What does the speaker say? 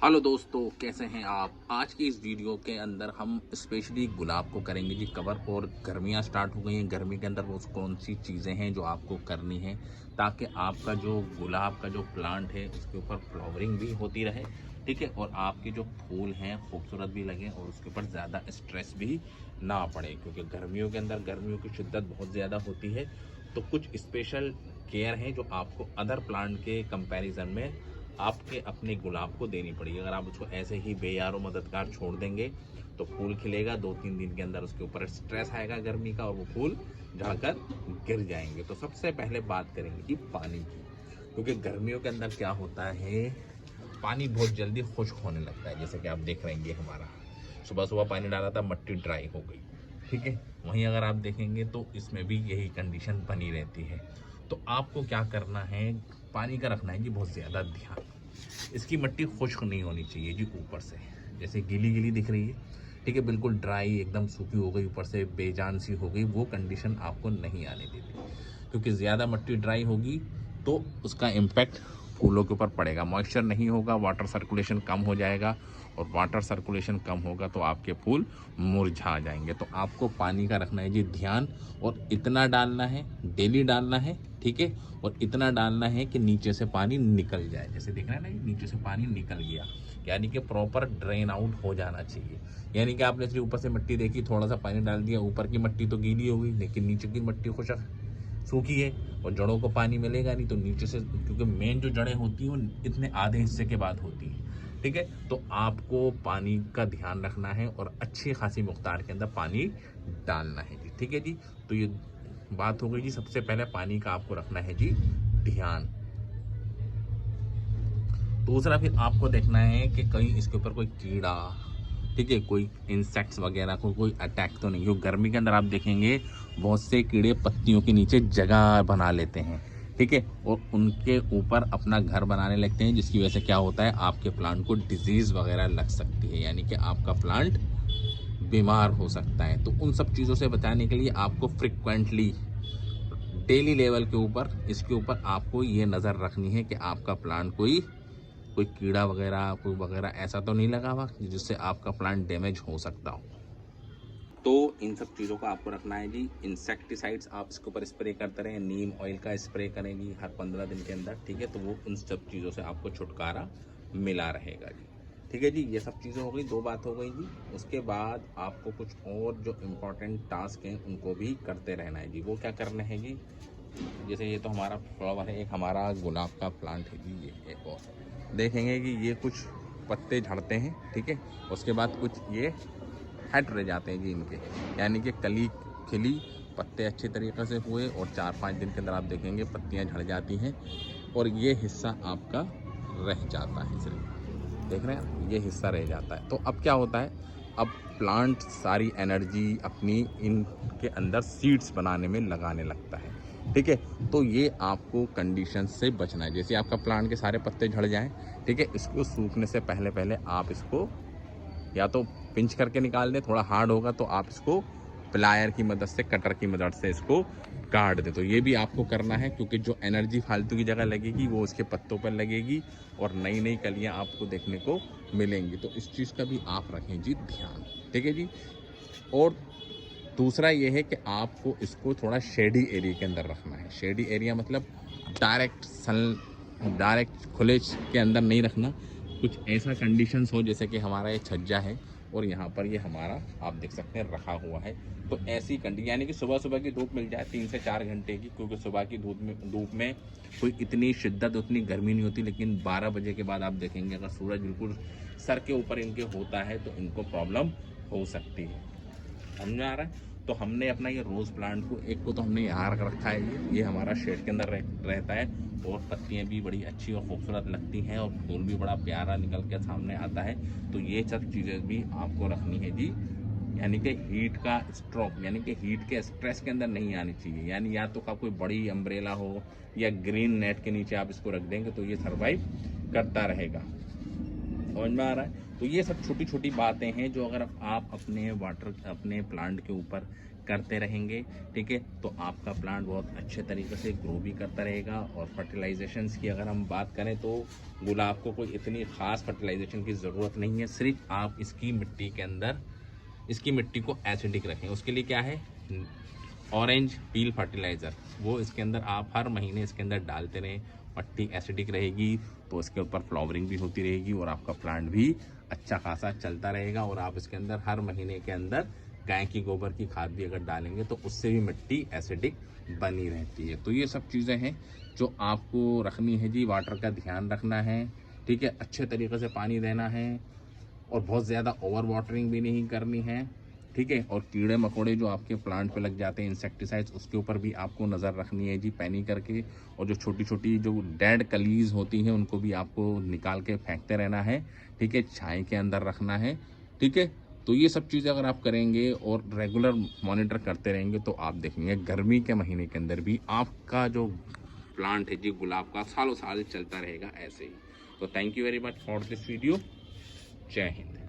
Hello दोस्तों, कैसे हैं आप। आज की इस वीडियो के अंदर हम स्पेशली गुलाब को करेंगे जी कवर। और गर्मियां स्टार्ट हो गई हैं, गर्मी के अंदर वो कौन सी चीज़ें हैं जो आपको करनी है ताकि आपका जो गुलाब का जो प्लांट है उसके ऊपर फ्लावरिंग भी होती रहे, ठीक है, और आपके जो फूल हैं खूबसूरत भी लगें और उसके ऊपर ज़्यादा स्ट्रेस भी ना पड़े, क्योंकि गर्मियों के अंदर गर्मियों की शिद्दत बहुत ज़्यादा होती है। तो कुछ स्पेशल केयर हैं जो आपको अदर प्लांट के कंपैरिजन में आपके अपने गुलाब को देनी पड़ेगी। अगर आप उसको ऐसे ही बेयारो मददगार छोड़ देंगे तो फूल खिलेगा, 2-3 दिन के अंदर उसके ऊपर स्ट्रेस आएगा गर्मी का और वो फूल झड़कर गिर जाएंगे। तो सबसे पहले बात करेंगे कि पानी की, क्योंकि गर्मियों के अंदर क्या होता है, पानी बहुत जल्दी खुश्क होने लगता है। जैसे कि आप देख रहे हैं हमारा सुबह सुबह पानी डाला था, मिट्टी ड्राई हो गई, ठीक है। वहीं अगर आप देखेंगे तो इसमें भी यही कंडीशन बनी रहती है। तो आपको क्या करना है, पानी का रखना है जी बहुत ज़्यादा ध्यान। इसकी मिट्टी खुश्क नहीं होनी चाहिए जी ऊपर से, जैसे गीली गीली दिख रही है, ठीक है, बिल्कुल ड्राई एकदम सूखी हो गई, ऊपर से बेजान सी हो गई, वो कंडीशन आपको नहीं आने देती। क्योंकि ज़्यादा मिट्टी ड्राई होगी तो उसका इम्पैक्ट फूलों के ऊपर पड़ेगा। मॉइस्चर नहीं होगा, वाटर सर्कुलेशन कम हो जाएगा, और वाटर सर्कुलेशन कम होगा तो आपके फूल मुरझा जाएंगे। तो आपको पानी का रखना है जी ध्यान, और इतना डालना है, डेली डालना है, ठीक है, और इतना डालना है कि नीचे से पानी निकल जाए। जैसे देख रहे हैं ना, नीचे से पानी निकल गया, यानी कि प्रॉपर ड्रेन आउट हो जाना चाहिए। यानी कि आपने सिर्फ ऊपर से मिट्टी देखी, थोड़ा सा पानी डाल दिया, ऊपर की मिट्टी तो गीली हो गई लेकिन नीचे की मिट्टी खुशक सूखी है, और जड़ों को पानी मिलेगा नहीं तो नीचे से, क्योंकि मेन जो जड़ें होती हैं वो इतने आधे हिस्से के बाद होती हैं, ठीक है। तो आपको पानी का ध्यान रखना है और अच्छी खासी मुख्तार के अंदर पानी डालना है जी, ठीक है जी। तो ये बात हो गई जी, सबसे पहले पानी का आपको रखना है जी ध्यान। दूसरा फिर आपको देखना है कि कहीं इसके ऊपर कोई कीड़ा, ठीक है, कोई इंसेक्ट्स वगैरह को कोई अटैक तो नहीं हो। गर्मी के अंदर आप देखेंगे बहुत से कीड़े पत्तियों के नीचे जगह बना लेते हैं, ठीक है, और उनके ऊपर अपना घर बनाने लगते हैं, जिसकी वजह से क्या होता है, आपके प्लांट को डिजीज़ वगैरह लग सकती है, यानी कि आपका प्लांट बीमार हो सकता है। तो उन सब चीज़ों से बचाने के लिए आपको फ्रिक्वेंटली डेली लेवल के ऊपर इसके ऊपर आपको ये नज़र रखनी है कि आपका प्लांट कोई कोई कीड़ा वगैरह कोई वगैरह ऐसा तो नहीं लगा हुआ जिससे आपका प्लांट डैमेज हो सकता हो। तो इन सब चीज़ों का आपको रखना है जी। इंसेक्टिसाइड्स आप इसके ऊपर स्प्रे करते रहें, नीम ऑयल का स्प्रे करेंगी हर 15 दिन के अंदर, ठीक है, तो वो उन सब चीज़ों से आपको छुटकारा मिला रहेगा जी, ठीक है जी। ये सब चीज़ें हो गई, दो बात हो गई जी। उसके बाद आपको कुछ और जो इम्पोर्टेंट टास्क हैं उनको भी करते रहना है जी। वो क्या करना है जी, जैसे ये तो हमारा फ्लावर है, एक हमारा गुलाब का प्लांट है जी, ये एक और देखेंगे कि ये कुछ पत्ते झड़ते हैं, ठीक है, उसके बाद कुछ ये हट रह जाते हैं जी इनके, यानी कि कली खिली, पत्ते अच्छे तरीके से हुए और 4-5 दिन के अंदर आप देखेंगे पत्तियां झड़ जाती हैं और ये हिस्सा आपका रह जाता है। सिर्फ देख रहे हैं, ये हिस्सा रह जाता है। तो अब क्या होता है, अब प्लांट सारी एनर्जी अपनी इनके अंदर सीड्स बनाने में लगाने लगता है, ठीक है। तो ये आपको कंडीशन से बचना है। जैसे आपका प्लांट के सारे पत्ते झड़ जाएं, ठीक है, इसको सूखने से पहले पहले आप इसको या तो पिंच करके निकाल दें, थोड़ा हार्ड होगा तो आप इसको प्लायर की मदद से, कटर की मदद से इसको काट दें। तो ये भी आपको करना है, क्योंकि जो एनर्जी फालतू की जगह लगेगी वो उसके पत्तों पर लगेगी और नई नई कलियां आपको देखने को मिलेंगी। तो इस चीज़ का भी आप रखें जी ध्यान, ठीक है जी। और दूसरा ये है कि आपको इसको थोड़ा शेडी एरिया के अंदर रखना है। शेडी एरिया मतलब डायरेक्ट खुले के अंदर नहीं रखना। कुछ ऐसा कंडीशंस हो जैसे कि हमारा ये छज्जा है और यहाँ पर ये हमारा आप देख सकते हैं रखा हुआ है, तो ऐसी कंडीशन, यानी कि सुबह सुबह की धूप मिल जाए 3 से 4 घंटे की, क्योंकि सुबह की धूप में कोई इतनी शिद्दत उतनी गर्मी नहीं होती, लेकिन 12 बजे के बाद आप देखेंगे अगर सूरज बिल्कुल सर के ऊपर इनके होता है तो इनको प्रॉब्लम हो सकती है। समझ में आ रहा है। तो हमने अपना ये रोज़ प्लांट को, एक को तो हमने यहाँ रख रखा है, ये हमारा शेड के अंदर रहता है और पत्तियाँ भी बड़ी अच्छी और खूबसूरत लगती हैं और फूल भी बड़ा प्यारा निकल के सामने आता है। तो ये सब चीज़ें भी आपको रखनी है जी, यानी कि हीट का स्ट्रोक, यानी कि हीट के स्ट्रेस के अंदर नहीं आनी चाहिए। यानी या तो का कोई बड़ी अम्ब्रेला हो या ग्रीन नेट के नीचे आप इसको रख देंगे तो ये सर्वाइव करता रहेगा। समझ में आ रहा है। तो ये सब छोटी छोटी बातें हैं जो अगर आप अपने प्लांट के ऊपर करते रहेंगे, ठीक है, तो आपका प्लांट बहुत अच्छे तरीके से ग्रो भी करता रहेगा। और फर्टिलाइजेशंस की अगर हम बात करें तो गुलाब को कोई इतनी ख़ास फर्टिलाइजेशन की ज़रूरत नहीं है, सिर्फ आप इसकी मिट्टी के अंदर इसकी मिट्टी को एसिडिक रखें। उसके लिए क्या है, ऑरेंज पील फर्टिलाइज़र, वो इसके अंदर आप हर महीने इसके अंदर डालते रहें। मिट्टी एसिडिक रहेगी तो इसके ऊपर फ्लावरिंग भी होती रहेगी और आपका प्लांट भी अच्छा खासा चलता रहेगा। और आप इसके अंदर हर महीने के अंदर गाय की गोबर की खाद भी अगर डालेंगे तो उससे भी मिट्टी एसिडिक बनी रहती है। तो ये सब चीज़ें हैं जो आपको रखनी है जी। वाटर का ध्यान रखना है, ठीक है, अच्छे तरीके से पानी देना है और बहुत ज़्यादा ओवर वाटरिंग भी नहीं करनी है, ठीक है। और कीड़े मकोड़े जो आपके प्लांट पे लग जाते हैं, इंसेक्टिसाइड्स, उसके ऊपर भी आपको नज़र रखनी है जी, पैनी करके। और जो छोटी छोटी जो डेड कलीज होती हैं उनको भी आपको निकाल के फेंकते रहना है, ठीक है, छाई के अंदर रखना है, ठीक है। तो ये सब चीज़ें अगर आप करेंगे और रेगुलर मॉनिटर करते रहेंगे तो आप देखेंगे गर्मी के महीने के अंदर भी आपका जो प्लांट है जी गुलाब का सालों साल चलता रहेगा ऐसे ही। तो thank you very much for this video. जय हिंद।